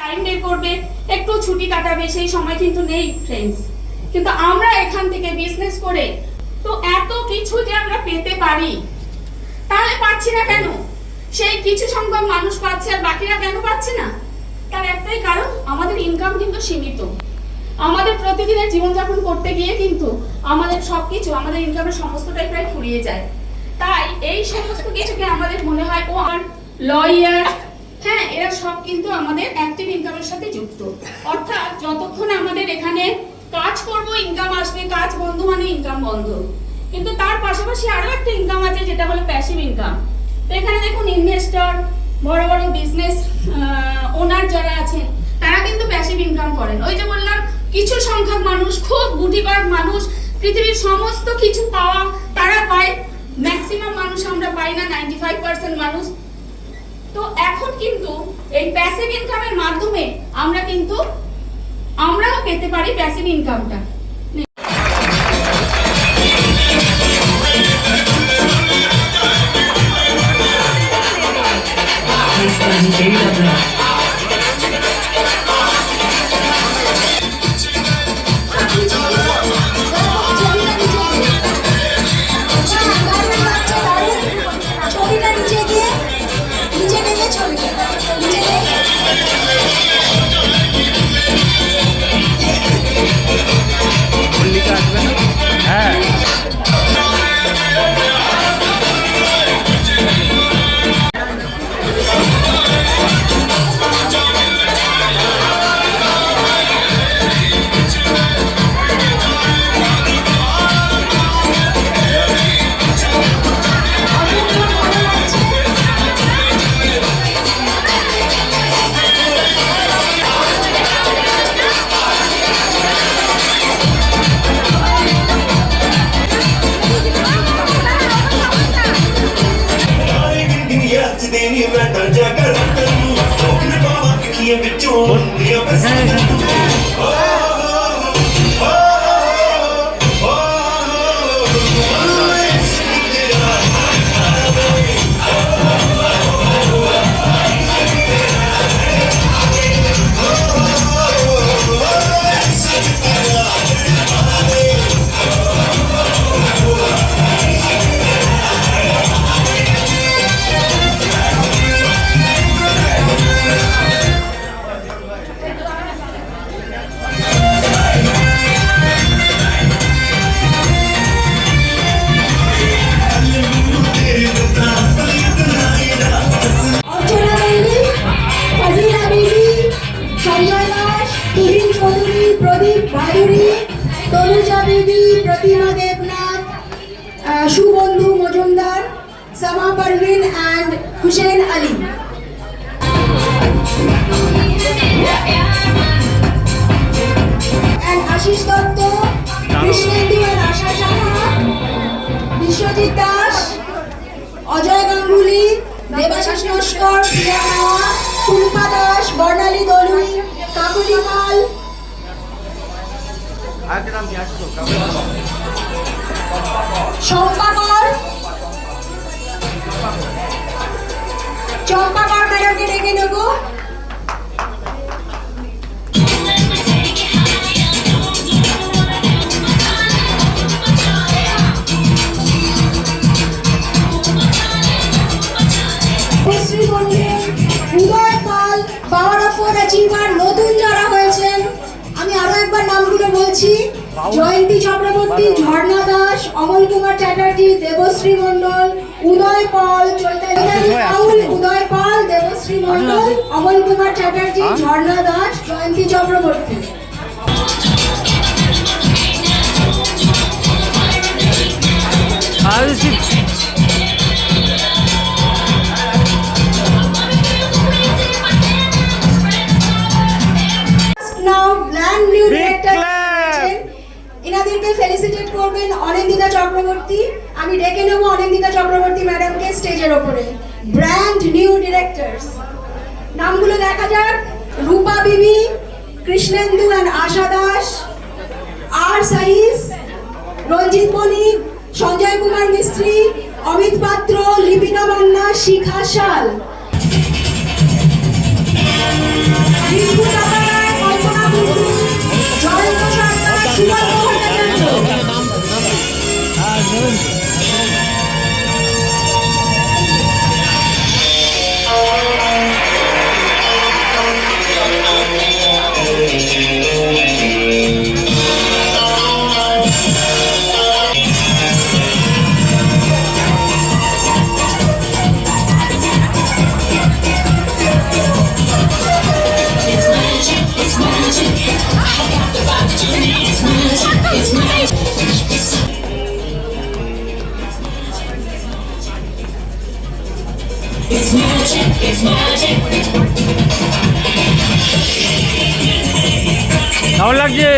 Time বের করবে, একটু ছুটি কাটাবে, সেই সময় কিন্তু নেই ফ্রেন্ডস। কিন্তু আমরা এখান থেকে বিজনেস করে তো এত কিছু যে আমরা পেতে পারি, তাহলে পাচ্ছি না কেন? সেই কিছু সংখ্যক মানুষ পাচ্ছে আর বাকিরা কেন পাচ্ছে না? তার একটাই কারণ, আমাদের ইনকাম কিন্তু সীমিত। আমাদের প্রতিদিনের জীবনযাপন করতে গিয়ে কিন্তু আমাদের সবকিছু, আমাদের ইনকামের সমস্তটাই প্রায় ফুরিয়ে যায়। তাই এই সমস্ত কিছুকে আমাদের মনে হয় ও আর লয়ার, হ্যাঁ, এরা সব কিন্তু আমাদের অ্যাক্টিভ ইনকামের সাথে যুক্ত। অর্থাৎ যতক্ষণ আমাদের এখানে কাজ করব ইনকাম আসবে, কাজ বন্ধ মানে ইনকাম বন্ধ। কিন্তু তার পাশাপাশি আরো একটা ইনকাম আছে, যেটা হলো প্যাসিভ ইনকাম। তো এখানে দেখুন, ইনভেস্টর, বড় বড় বিজনেস ওনার যারা আছেন, তারা কিন্তু প্যাসিভ ইনকাম করেন। ওই যে বললাম, কিছু সংখ্যক মানুষ, খুব গুটিকয়েক মানুষ পৃথিবীর সমস্ত কিছু পাওয়া তারা পায়, ম্যাক্সিমাম মানুষ আমরা পাই না, 95% মানুষ। তো এখন কিন্তু এই প্যাসিভ ইনকামের মাধ্যমে আমরাও পেতে পারি প্যাসিভ ইনকামটা। प्रतिमा Debnath, Shubhendu Majumdar, Sama Parveen and Hussain Ali. And Ashish Dutta, Krishnendu and Asha Saha, Biswajit Das, Ajay Ganguly, Debashish Naskar, Priya Nava, Pushpa Das, Barnali Dalui, Kakuli Pal, Champakar ম্যাডামকে ডেকে নেব। উদয় পাল, পাওয়ার অফ অ্যাচিভার, নতুন যারা হয়েছেন, আমি আরো একবার নামগুলো বলছি: Jayanti Chakraborty, Jharna Das, Amal Kumar Chatterjee, Debashree Mondal, Uday Pal, Uday Pal, Debashree Mondal, Amal Kumar Chatterjee, Jharna Das, Jayanti Chakraborty. Now, brand new director ইনাদেরকে ফেলিসিটেট করবেন অনিন্দিতা চক্রবর্তী। আমি ডেকে নেব অনিন্দিতা চক্রবর্তী ম্যাডামকে স্টেজের ওপরে। ব্র্যান্ড নিউ ডিরেক্টরস নামগুলো দেখা যাক: রূপা বিবি, কৃষ্ণেন্দু এন্ড আশা দাস, আর সাইজ, রঞ্জিত মণি, সঞ্জয় কুমার মিস্ত্রি, অমিত পাত্র, লিপিকা মান্না, শিখা শাল। কেমন লাগছে?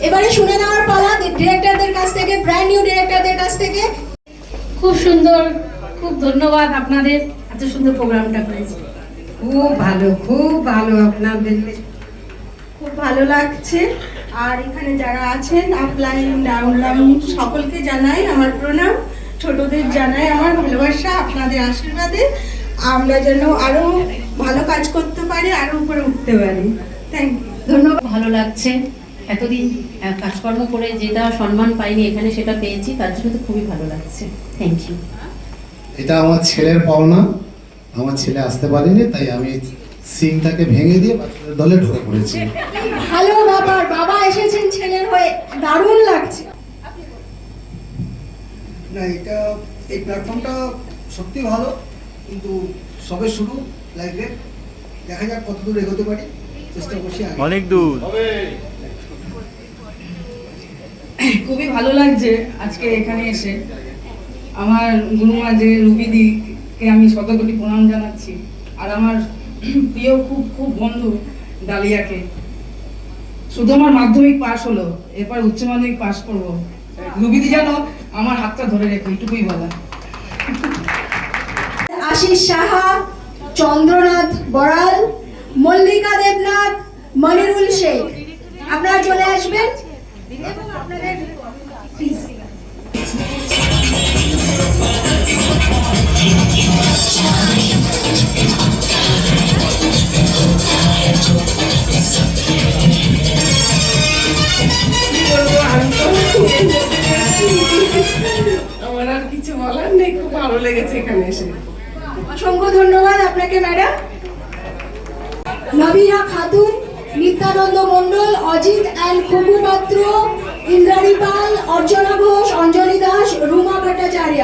এবারে শুনে নেওয়ার পালা ডিরেক্টরদের কাছ থেকে, ব্র্যান্ড নিউ ডিরেক্টরদের কাছ থেকে। খুব সুন্দর, খুব ধন্যবাদ আপনাদের, এত সুন্দর প্রোগ্রামটা করেছে। খুব ভালো আপনাদের। খুব ভালো লাগছে। আর এখানে যারা আছেন আপলাইন ডাউনলাইন সকলকে জানাই আমার প্রণাম, ছোটদের জানাই আমার ভালোবাসা। আপনাদের আশীর্বাদে আমরা যেন আরো ভালো কাজ করতে পারি, আরো উপরে উঠতে পারি। Thank you. ধন্যবাদ, ভালো লাগছে। এতদিন কাজকর্ম করে যেটা সম্মান পাইনি এখানে সেটা পেয়েছি, তার জন্য তো খুবই ভালো লাগছে। Thank you. এটা আমার ছেলের পাওনা, আমার ছেলে আসতে পারেনি, তাই আমি সিংটাকে ভেঙে দিয়ে বাচ্চাদের দলে ঢুকে পড়েছি। ভালো ব্যাপার, বাবা এসেছেন ছেলের হয়ে, দারুণ লাগছে। না, এই প্ল্যাটফর্মটা সত্যি ভালো, কিন্তু সবে শুরু। লাইফে দেখা যাক কত দূর এগোতে পারি, চেষ্টা করছি। অনেক দূর। খুবই ভালো লাগছে আজকে এখানে এসে। আমার গুরুমা যে রুবিদিকে আমি শতকোটি প্রণাম জানাচ্ছি, আর আমার প্রিয় খুব বন্ধু ডালিয়াকে। শুধু আমার মাধ্যমিক পাস হলো, এরপর উচ্চ মাধ্যমিক পাস করবো। রুবিদি যেন আমার হাতটা ধরে রেখো, এইটুকুই বলা। আশিস সাহা, চন্দ্রনাথ বড়াল, মল্লিকা দেবনাথ, মনিরুল শেখ, আপনারা চলে আসবেন এবং আপনাদের প্লিজ। আমার আর কিছু বলার নেই, খুব ভালো লেগেছে এখানে এসে। অসংখ্য ধন্যবাদ আপনাকে ম্যাডাম। নবীনা খাতুন, নিত্যানন্দ মণ্ডল, অজিত অ্যান্ড খুকু পাত্র, ইন্দ্রাণী পাল, অর্চনা ঘোষ, অঞ্জলি দাস, রুমা ভট্টাচার্য।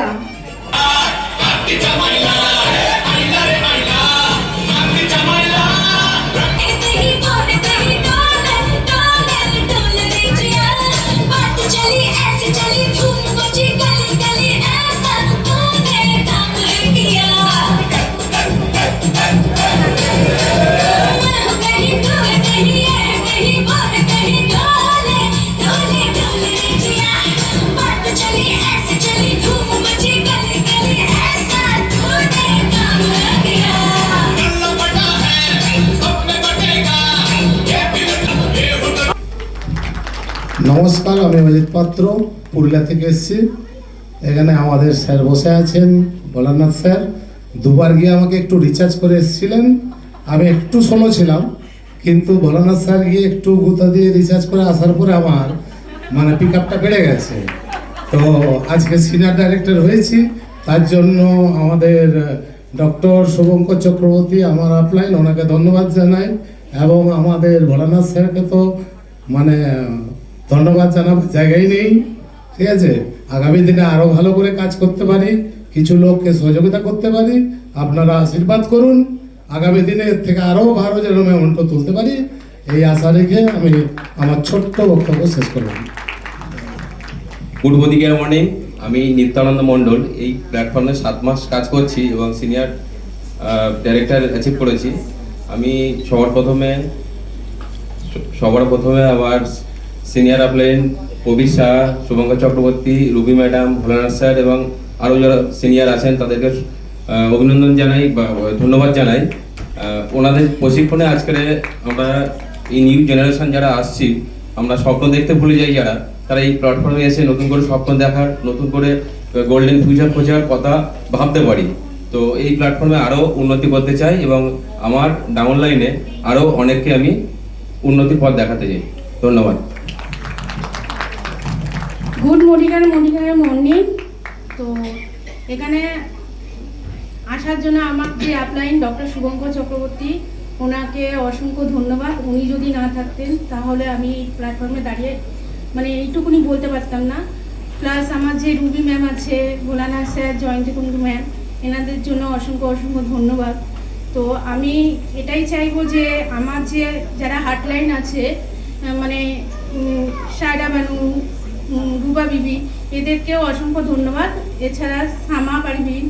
নমস্কার, আমি অজিত পাত্র, পুরুলিয়া থেকে এসেছি। এখানে আমাদের স্যার বসে আছেন, ভোলানাথ স্যার। দুবার গিয়ে আমাকে একটু রিচার্জ করে এসেছিলেন, আমি একটু স্লো ছিলাম, কিন্তু ভোলানাথ স্যার গিয়ে একটু গুঁতা দিয়ে রিচার্জ করে আসার পরে আমার পিক আপটা বেড়ে গেছে। তো আজকে সিনিয়র ডাইরেক্টর হয়েছি, তার জন্য আমাদের ডক্টর শুভঙ্কর চক্রবর্তী, আমার আপলাইন, ওনাকে ধন্যবাদ জানাই। এবং আমাদের ভোলানাথ স্যারকে তো ধন্যবাদ জানাবার জায়গায় নেই। ঠিক আছে, আগামী দিনে আরো ভালো করে কাজ করতে পারি, কিছু লোককে সহযোগিতা করতে পারি। আপনারা আশীর্বাদ করুন, আগামী দিনে এর থেকে আরো ভালো যেন অ্যামাউন্ট তুলতে পারি, এই আশা রেখে আমি আমার ছোট্ট বক্তব্য শেষ করলাম। গুড মর্নিং, আমি নিত্যানন্দ মণ্ডল। এই প্ল্যাটফর্মে 7 মাস কাজ করছি এবং সিনিয়র ডাইরেক্টর অ্যাচিভ করেছি। আমি সবার প্রথমে আমার senior upline Kabir Shah, Subhankar Chakraborty, Ruby madam, Bholanath sir এবং আরও যারা সিনিয়র আছেন তাদেরকে অভিনন্দন জানাই বা ধন্যবাদ জানাই। ওনাদের প্রশিক্ষণে আজকে আমরা এই নিউ জেনারেশন যারা আসছি, আমরা স্বপ্ন দেখতে ভুলে যাই, যারা তারা এই প্ল্যাটফর্মে এসে নতুন করে স্বপ্ন দেখার, নতুন করে গোল্ডেন ফিউচার খোঁজার কথা ভাবতে পারি। তো এই প্ল্যাটফর্মে আরও উন্নতি করতে চাই এবং আমার ডাউন লাইনে আরও অনেককে আমি উন্নতির পথ দেখাতে চাই। ধন্যবাদ। Good morning. তো এখানে আসার জন্য আমার যে আপলাইন ডক্টর শুভঙ্কর চক্রবর্তী, ওনাকে অসংখ্য ধন্যবাদ। উনি যদি না থাকতেন তাহলে আমি এই প্ল্যাটফর্মে দাঁড়িয়ে এইটুকুনি বলতে পারতাম না। প্লাস আমার যে রুবি ম্যাম আছে, ভোলানাথ স্যার, জয়ন্তী কুণ্ডু ম্যাম, এনাদের জন্য অসংখ্য ধন্যবাদ। তো আমি এটাই চাইবো যে আমার যে যারা হার্টলাইন আছে মানে সায়রা বানু, রুবা বিবি, এদেরকেও অসংখ্য ধন্যবাদ। এছাড়া সামা পারভিন,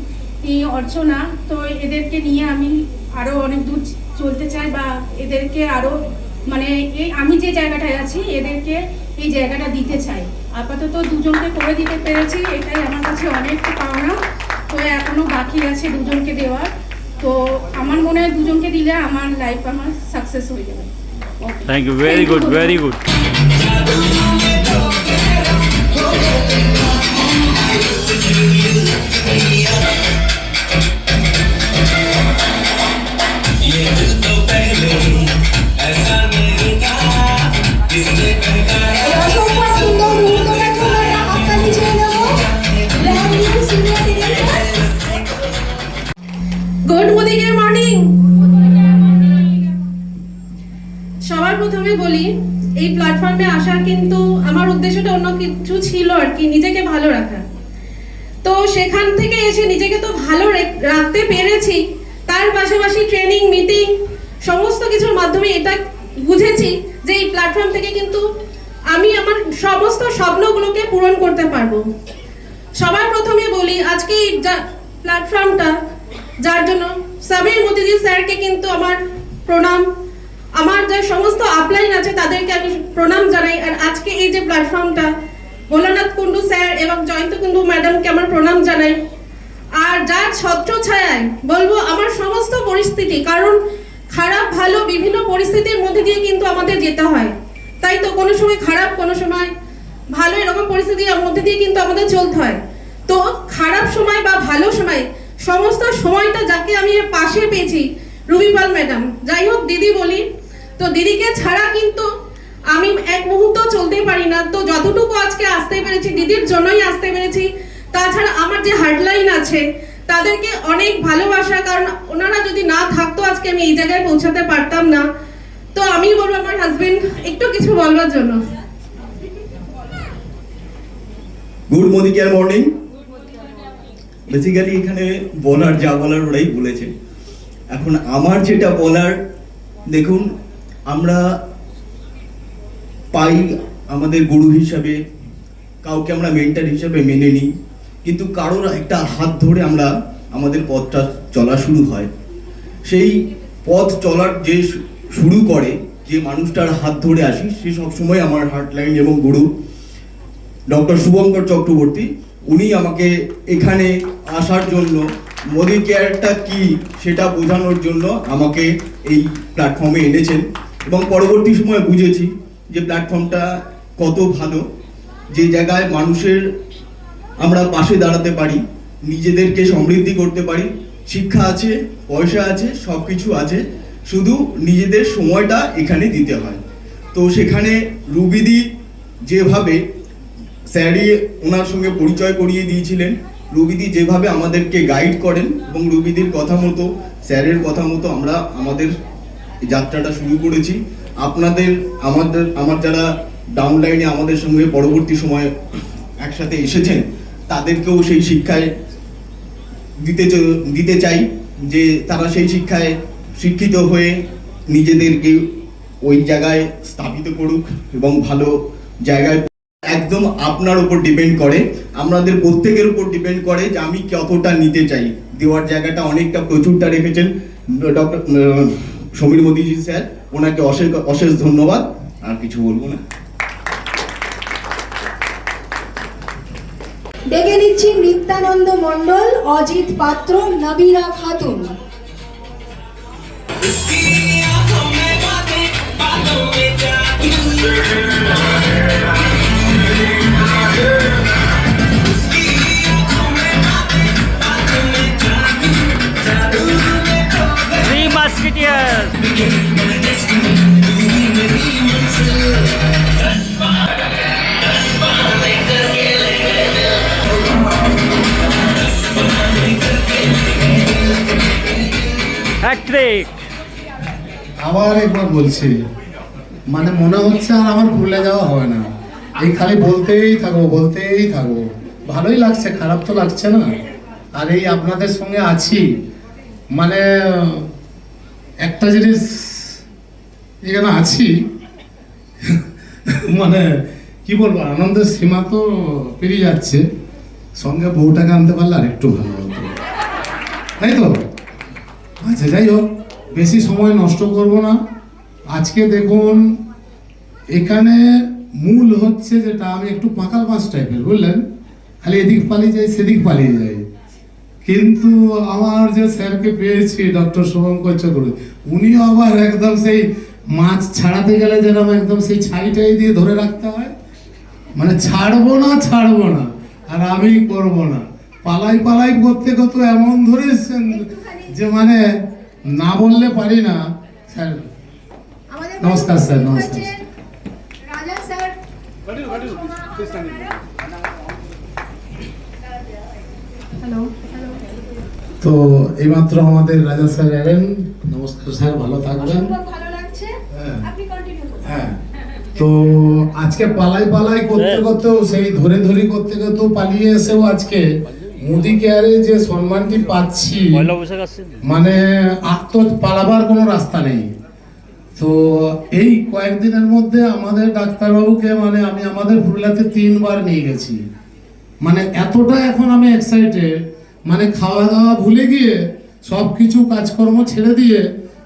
অর্চনা, তো এদেরকে নিয়ে আমি আরও অনেক দূর চলতে চাই বা এদেরকে আরও মানে এই আমি যে জায়গাটায় আছি এদেরকে এই জায়গাটা দিতে চাই। আপাতত দুজনকে করে দিতে পেরেছি, এটাই আমার কাছে অনেক পাওনা। তো এখনও বাকি আছে দুজনকে দেওয়ার। তো আমার মনে হয় দুজনকে দিলে আমার লাইফ আমার সাকসেস হয়ে যাবে। Thank you, very good, very good. এই অসম্ভব সুন্দর মুহূর্তটার জন্য একটা হাততালি চেয়ে নেব brand new senior director. Good morning. সবার প্রথমে বলি, এই প্ল্যাটফর্মে আসার কিন্তু আমার উদ্দেশ্যটা অন্য কিছু ছিল আর কি, নিজেকে ভালো রাখা। তো সেখান থেকে এসে নিজেকে তো ভালো রাখতে পেরেছি, তার পাশাপাশি ট্রেনিং, মিটিং সমস্ত কিছুর মাধ্যমে এটা বুঝেছি যে এই প্ল্যাটফর্ম থেকে কিন্তু আমি আমার সমস্ত স্বপ্নগুলোকে পূরণ করতে পারবো। সবার প্রথমে বলি, আজকে এই প্ল্যাটফর্মটা যার জন্য সাবির মতিজি স্যারকে কিন্তু আমার প্রণাম, আমার যে সমস্ত আপলাইন আছে তাদেরকে আমি প্রণাম জানাই। আর আজকে এই যে প্ল্যাটফর্মটা, ভোলানাথ কুন্ডু স্যার এবং জয়ন্ত কুন্ডু ম্যাডামকে আমার প্রণাম জানাই। আর যার ছত্রছায়ায় বলবো আমার সমস্ত পরিস্থিতি, কারণ খারাপ ভালো বিভিন্ন পরিস্থিতির মধ্যে দিয়ে কিন্তু আমাদের যেতে হয়, তাই তো কোনো সময় খারাপ কোনো সময় ভালো এরকম পরিস্থিতির মধ্যে দিয়ে কিন্তু আমাদের চলতে হয়। তো খারাপ সময় বা ভালো সময় সমস্ত সময়টা যাকে আমি পাশে পেয়েছি, রুবি পাল ম্যাডাম। যাই হোক দিদি বলি, তো দিদিকে ছাড়া কিন্তু আমি এক মুহূর্ত চলতে পারি না। তো যতটুকু আজকে আসতে পেরেছি দিদির জন্যই আসতে পেরেছি। তাছাড়া আমার যে হার্টলাইন আছে তাদেরকে অনেক ভালোবাসা, কারণ ওনারা যদি না থাকতো আজকে আমি এই জায়গায় পৌঁছাতে পারতাম না। তো আমি বলবো আমার হাজবেন্ড একটু কিছু বলবার জন্য। Good morning. বেসিক্যালি এখানে বলার যা বলার ওরাই বলেছে। এখন আমার যেটা বলার, দেখুন আমরা পাই আমাদের গুরু হিসাবে, কাউকে আমরা মেন্টর হিসাবে মেনে নিই, কিন্তু কারোর একটা হাত ধরে আমরা আমাদের পথটা চলা শুরু হয়। সেই পথ চলার যে শুরু করে, যে মানুষটার হাত ধরে আসি, সে সবসময় আমার হার্টলাইন এবং গুরু ডক্টর শুভঙ্কর চক্রবর্তী। উনি আমাকে এখানে আসার জন্য, মোদি কেয়ারটা কি সেটা বোঝানোর জন্য আমাকে এই প্ল্যাটফর্মে এনেছেন, এবং পরবর্তী সময় বুঝেছি যে প্ল্যাটফর্মটা কত ভালো, যে জায়গায় মানুষের আমরা পাশে দাঁড়াতে পারি, নিজেদেরকে সমৃদ্ধি করতে পারি, শিক্ষা আছে, পয়সা আছে, সব কিছু আছে, শুধু নিজেদের সময়টা এখানে দিতে হয়। তো সেখানে রুবিদি যেভাবে স্যারই ওনার সঙ্গে পরিচয় করিয়ে দিয়েছিলেন, রুবিদি যেভাবে আমাদেরকে গাইড করেন, এবং রুবিদির কথা মতো, স্যারের কথা মতো আমরা আমাদের যাত্রাটা শুরু করেছি। আমার যারা ডাউনলাইনে আমাদের সঙ্গে পরবর্তী সময় একসাথে এসেছেন, তাদেরকেও সেই শিক্ষায় দিতে চাই যে তারা সেই শিক্ষায় শিক্ষিত হয়ে নিজেদেরকে ওই জায়গায় স্থাপিত করুক এবং ভালো জায়গায়। একদম আপনার উপর ডিপেন্ড করে, আমাদের প্রত্যেকের উপর ডিপেন্ড করে যে আমি কতটা নিতে চাই। দেওয়ার জায়গাটা অনেকটা প্রচুরটা রেখেছেন ডক্টর সমীর মোদিজি স্যার, ওনাকে অশেষ ধন্যবাদ। আর কিছু বলবো না। ডেকে নিচ্ছি নিত্যানন্দ মণ্ডল, অজিত পাত্র, নবীরা খাতুন। Three Musketeers. Hat-trick. আবার একবার বলছি, মানে মনে হচ্ছে আর আমার ভুলে যাওয়া হবে না, এই খালি বলতেই থাকবো। ভালোই লাগছে, খারাপ তো লাগছে না। আর এই আপনাদের সঙ্গে আছি, মানে একটা জিনিস এখানে আছি মানে কি বলবো, আনন্দের সীমা তো পেরিয়ে যাচ্ছে। সঙ্গে বউটাকে আনতে পারলে আর একটু ভালো হতো, তাই তো? আচ্ছা, যাই হোক, বেশি সময় নষ্ট করব না। আজকে দেখুন এখানে মূল হচ্ছে যেটা, আমি একটু পাকাল মাছ টাইপের, বুঝলেন, খালি এদিক পালিয়ে যাই সেদিক পালিয়ে যাই। কিন্তু আমার যে স্যারকে পেয়েছি ডক্টর শুভঙ্কর চক্রবর্তী, উনিও আবার একদম সেই মাছ ছাড়াতে গেলে যেরকম একদম সেই ছাইটাই দিয়ে ধরে রাখতে হয়, মানে ছাড়বো না, আর আমি করব না, পালাই করতে কত এমন ধরেছেন যে মানে না বললে পারি না। স্যার আমাদের নমস্কার স্যার, নমস্কার। রাজা স্যার, হ্যালো। তো এইমাত্র আমাদের রাজা স্যার এলেন। নমস্কার স্যার, ভালো থাকবেন। ভালো লাগছে, হ্যাঁ। আপনি কন্টিনিউ করুন। হ্যাঁ, তো আজকে পালাই করতে করতেও, সেই ধরে করতে করতেও পালিয়ে এসেও আজকে মোদি কেয়ারে যে সম্মানটি পাচ্ছি, পয়লা বৈশাখ আসছে, মানে আর তো পালাবার কোনো রাস্তা নেই। তো এই কয়েকদিনের মধ্যে আমাদের ডাক্তারবাবুকে, মানে আমি আমাদের পুরুলিয়াতে 3 বার নিয়ে গেছি, মানে এতটা এখন আমি এক্সাইটেড, মানে খাওয়া দাওয়া ভুলে গিয়ে সব কিছু কাজকর্ম ছেড়ে দিয়ে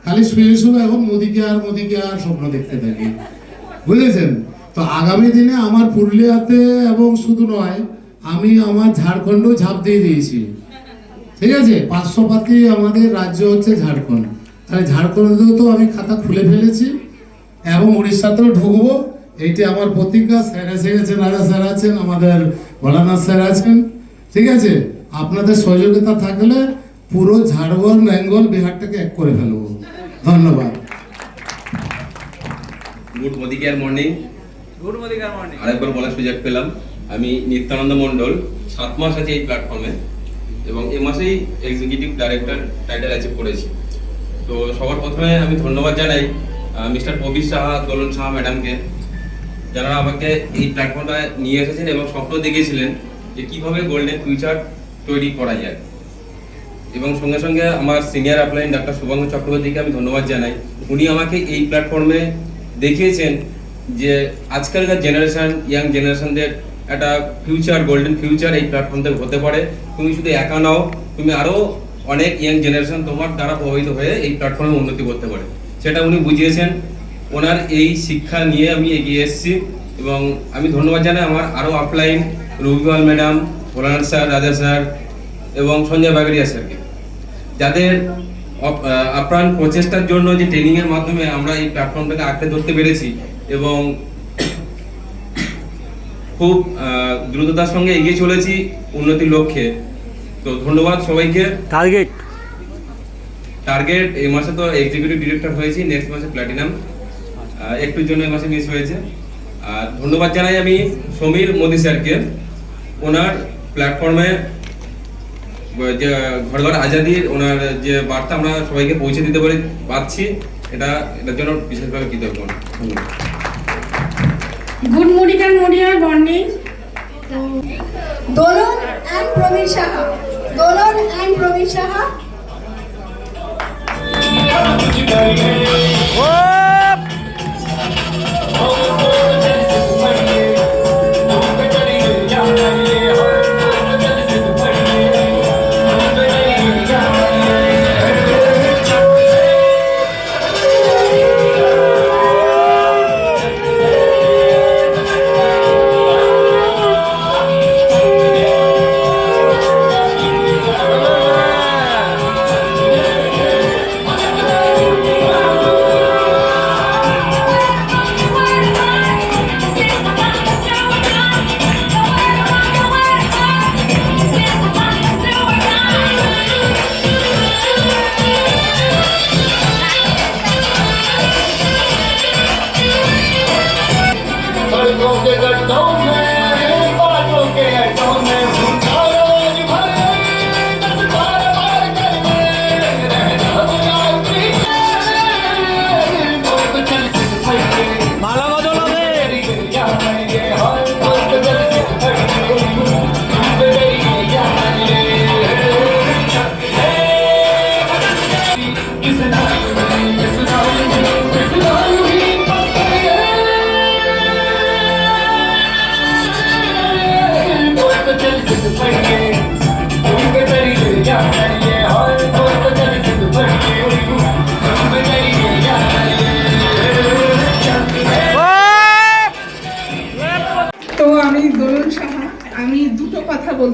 খালি শুয়ে এখন মোদি কেয়ার স্বপ্ন দেখতে থাকি, বুঝেছেন? তো আগামী দিনে আমার পুরুলিয়াতে, এবং শুধু নয়, আমি আমার ঝাড়খণ্ডও ঝাঁপ দিয়ে দিয়েছি, ঠিক আছে? 500 পাতি আমাদের রাজ্য হচ্ছে ঝাড়খণ্ড, তাহলে ঝাড়খণ্ডেও তো আমি খাতা খুলে ফেলেছি, এবং উড়িষ্যাতেও ঢুকবো। এইটি আমার প্রতিজ্ঞা। স্যার এসে গেছেন, রাজা স্যার আছেন, আমাদের ভোলানাথ স্যার আছেন, ঠিক আছে? আপনাদের সহযোগিতা থাকলে পুরো ঝাড়খণ্ড, বেঙ্গল, বিহারটাকে এক করে ফেলবো। ধন্যবাদ। Good Modi care morning. আরেকবার বলার সুযোগ পেলাম। আমি নিত্যানন্দ মণ্ডল, 7 মাস আছে এই প্ল্যাটফর্মে, এবং এই মাসেই এক্সিকিউটিভ ডাইরেক্টর টাইটেল অ্যাচিভ করেছি। তো সবার প্রথমে আমি ধন্যবাদ জানাই মিস্টার প্রবীর সাহা, দোলন সাহা ম্যাডামকে, যারা আমাকে এই প্ল্যাটফর্মটা নিয়ে এসেছেন এবং স্বপ্ন দেখিয়েছিলেন যে কীভাবে গোল্ডেন ফিউচার তৈরি করা যায়। এবং সঙ্গে সঙ্গে আমার সিনিয়র আপলাইন ডাক্তার শুভঙ্কর চক্রবর্তীকে আমি ধন্যবাদ জানাই। উনি আমাকে এই প্ল্যাটফর্মে দেখিয়েছেন যে আজকালকার জেনারেশন, ইয়াং জেনারেশনদের একটা ফিউচার, গোল্ডেন ফিউচার এই প্ল্যাটফর্ম থেকে হতে পারে। তুমি শুধু একা নাও, তুমি আরও অনেক ইয়াং জেনারেশন তোমার দ্বারা প্রভাবিত হয়ে এই প্ল্যাটফর্মে উন্নতি করতে পারে, সেটা উনি বুঝিয়েছেন। ওনার এই শিক্ষা নিয়ে আমি এগিয়ে এসেছি, এবং আমি ধন্যবাদ জানাই আমার আরও আপলাইন রুবিপাল ম্যাডাম, ভোলানাথ স্যার, রাজা স্যার এবং সঞ্জয় বাগড়িয়া স্যারকে, যাদের আপ্রাণ প্রচেষ্টার জন্য যে ট্রেনিংয়ের মাধ্যমে আমরা এই প্ল্যাটফর্মটাকে আঁকড়ে ধরতে পেরেছি এবং খুব দ্রুততার সঙ্গে এগিয়ে চলেছি উন্নতির লক্ষ্যে। তো ধন্যবাদ সবাইকে। টার্গেট এই মাসে তো এক্সিকিউটিভ ডিরেক্টর হয়েছি, নেক্সট মাসে প্ল্যাটিনাম, একটুর জন্য এই মাসে মিস হয়েছে। আর ধন্যবাদ জানাই আমি সমীর মোদি স্যারকে, ওনার প্ল্যাটফর্মে যে ঘর ঘর আজাদির ওনার যে বার্তা আমরা সবাইকে পৌঁছে দিতে পারছি, এটার জন্য বিশেষভাবে কৃতজ্ঞ। ধন্যবাদ। Good morning. Dolon and Prabir Saha, Dolon and Prabir Saha.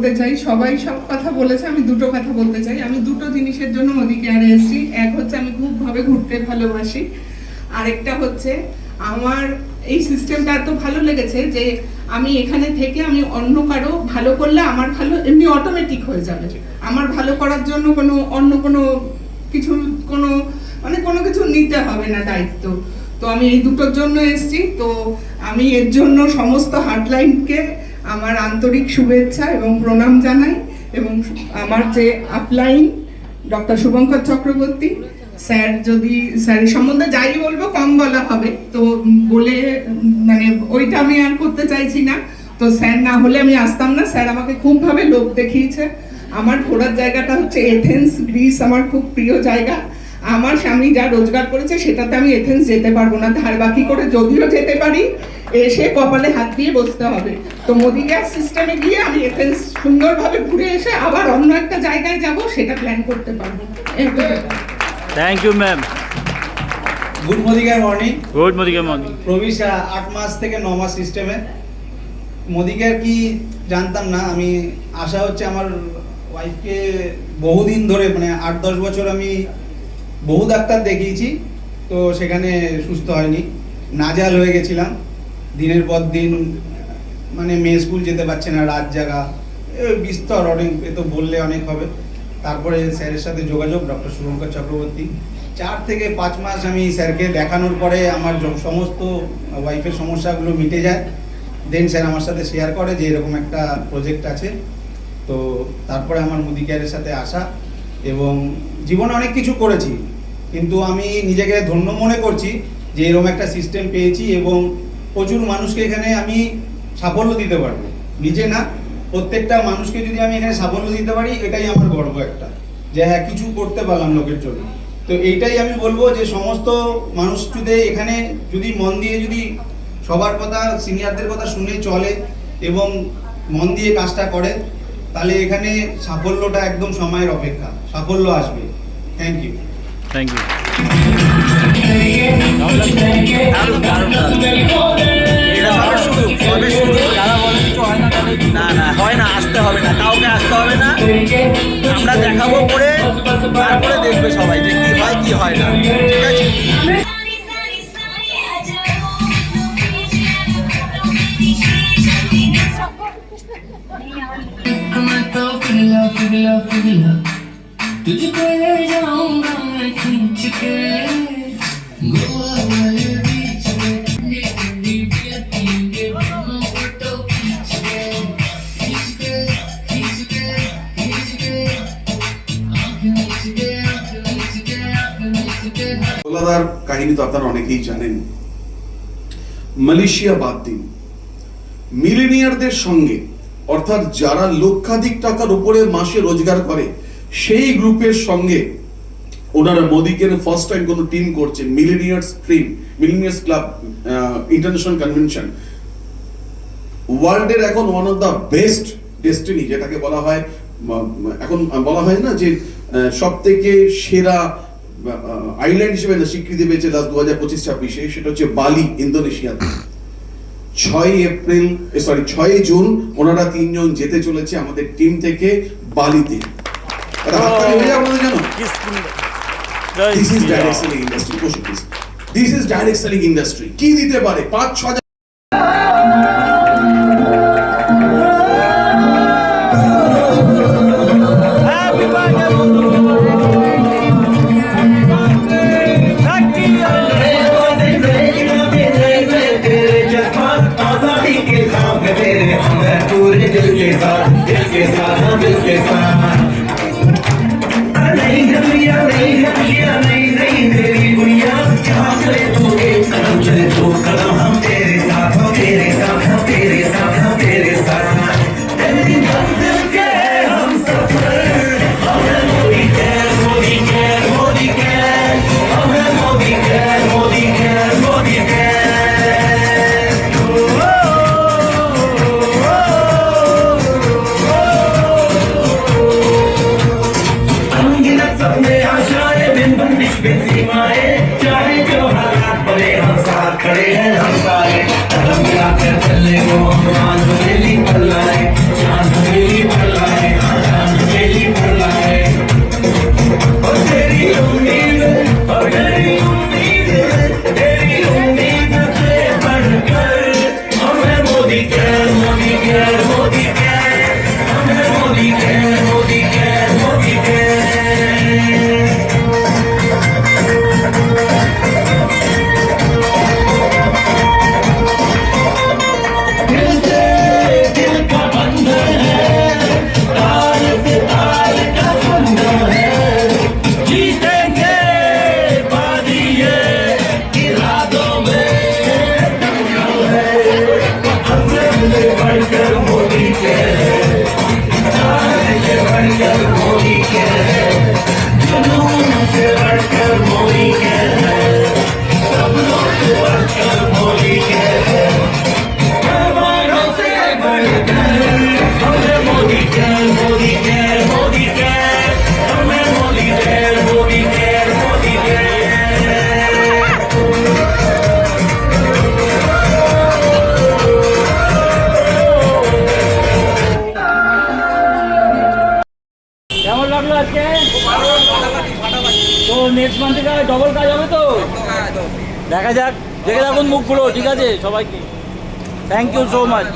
বলতে চাই, সবাই সব কথা বলেছে, আমি দুটো কথা বলতে চাই। আমি দুটো জিনিসের জন্য মোদি কেয়ারে এসেছি। এক হচ্ছে আমি খুব ভাবে ঘুরতে ভালোবাসি, আরেকটা হচ্ছে আমার এই সিস্টেমটা এত ভালো লেগেছে যে আমি এখানে থেকে আমি অন্য কারো ভালো করলে আমার ভালো এমনি অটোমেটিক হয়ে যাবে। আমার ভালো করার জন্য অন্য কোনো কিছু নিতে হবে না দায়িত্ব। তো আমি এই দুটোর জন্য এসেছি। তো আমি এর জন্য সমস্ত হার্টলাইনকে আমার আন্তরিক শুভেচ্ছা এবং প্রণাম জানাই। এবং আমার যে আপলাইন ডক্টর শুভঙ্কর চক্রবর্তী স্যারের সম্বন্ধে যাই বলবো কম বলা হবে, তো বলে ওইটা আমি আর করতে চাইছি না। তো স্যার না হলে আমি আসতাম না। স্যার আমাকে খুব ভাবে লোভ দেখিয়েছে। আমার ঘোরার জায়গাটা হচ্ছে এথেন্স, গ্রিস আমার খুব প্রিয় জায়গা। আমার স্বামী যা রোজগার করেছে সেটাতে আমি এথেন্স যেতে পারবো না, ধার বাকি করে যদিও যেতে পারি এসে কপালে হাত দিয়ে বসতে হবে। তো মোদি গ্যাস সিস্টেমে গিয়ে আমি এথেন্স সুন্দরভাবে ঘুরে এসে আবার অন্য একটা জায়গায় যাব, সেটা প্ল্যান করতে পারবো। Thank you ma'am. গুড মোদিকার মর্নিং। গুড মোদিকা মর্নিং। প্রবিশা 8 মাস থেকে 9 মাস সিস্টেমে মোদিকার কি জানতাম না। আমি আশা হচ্ছে আমার ওয়াইফকে বহুদিন ধরে 8-10 বছর আমি বহু ডাক্তার দেখিয়েছি, তো সেখানে সুস্থ হয়নি, নাজাল হয়ে গেছিলাম। দিনের পর দিন মেয়ে স্কুল যেতে পারছে না, রাত জাগা, বিস্তর অনেক, এ তো বললে অনেক হবে। তারপরে স্যারের সাথে যোগাযোগ, ডক্টর শুভঙ্কর চক্রবর্তী। 4 থেকে 5 মাস আমি স্যারকে দেখানোর পরে আমার সমস্ত ওয়াইফের সমস্যাগুলো মিটে যায়। দেন স্যার আমার সাথে শেয়ার করে যে এরকম একটা প্রজেক্ট আছে। তো তারপরে আমার মোদি কেয়ারের সাথে আসা, এবং জীবনে অনেক কিছু করেছি, কিন্তু আমি নিজেকে ধন্য মনে করছি যে এরকম একটা সিস্টেম পেয়েছি এবং প্রচুর মানুষকে এখানে আমি সাফল্য দিতে পারবো। নিজে না, প্রত্যেকটা মানুষকে যদি আমি এখানে সাফল্য দিতে পারি, এটাই আমার গর্ব একটা, যে হ্যাঁ কিছু করতে পারলাম লোকের জন্য। তো এইটাই আমি বলবো যে সমস্ত মানুষ যদি এখানে যদি মন দিয়ে যদি সবার কথা, সিনিয়রদের কথা শুনে চলে এবং মন দিয়ে কাজটা করে, তাহলে এখানে সাফল্যটা একদম সময়ের অপেক্ষা, সাফল্য আসবে। Thank you. Thank you. না হয় না, আসতে হবে না, কাউকে আসতে হবে না, আমরা দেখাবো করে, তারপরে দেখবে সবাই যে কি হয় কি হয় না। ঠিক আছে? तुझको ले जाऊंगा मैं खींच के गोवा वाले बीच पे, नीली पियेंगे हम फोटो खींच के खींच के खींच के खींच के आंख मीच के आंख मीच के आंख मीच के। ভোলাদার কাহিনী তো আপনারা অনেকেই জানেন। মালয়েশিয়া বাদ দিন, মিলেনিয়ারদের সঙ্গে, অর্থাৎ যারা লক্ষাধিক টাকার উপরে মাসে রোজগার করে, সেই গ্রুপের সঙ্গে ওনারা মোদিকে ফার্স্ট টাইম কোনো টিম করছে, মিলেনিয়ার্স ক্লাব ইন্টারন্যাশনাল কনভেনশন। ওয়ার্ল্ডের এখন one of the best destiny, যেটাকে বলা হয়, এখন বলা হয় না যে সব থেকে সেরা আইল্যান্ড হিসেবে স্বীকৃতি পেয়েছে 2025-26-এ, সেটা হচ্ছে বালি, ইন্দোনেশিয়াতে। 6 জুন ওনারা 3 জন যেতে চলেছে আমাদের টিম থেকে বালিতে। This is direct selling industry. This is direct selling industry. কি দিতে পারে? 5-6 खड़े हैं हम सारे, कदम मिलाकर चले वो, चांद हवेली पर लाए, चांद हवेली पर लाए। তো নেক্সট মান্থ থেকে ডবল কাজ হবে তো দেখা যাক, দেখে থাকুন মুখগুলো, ঠিক আছে সবাইকে। Thank you so much.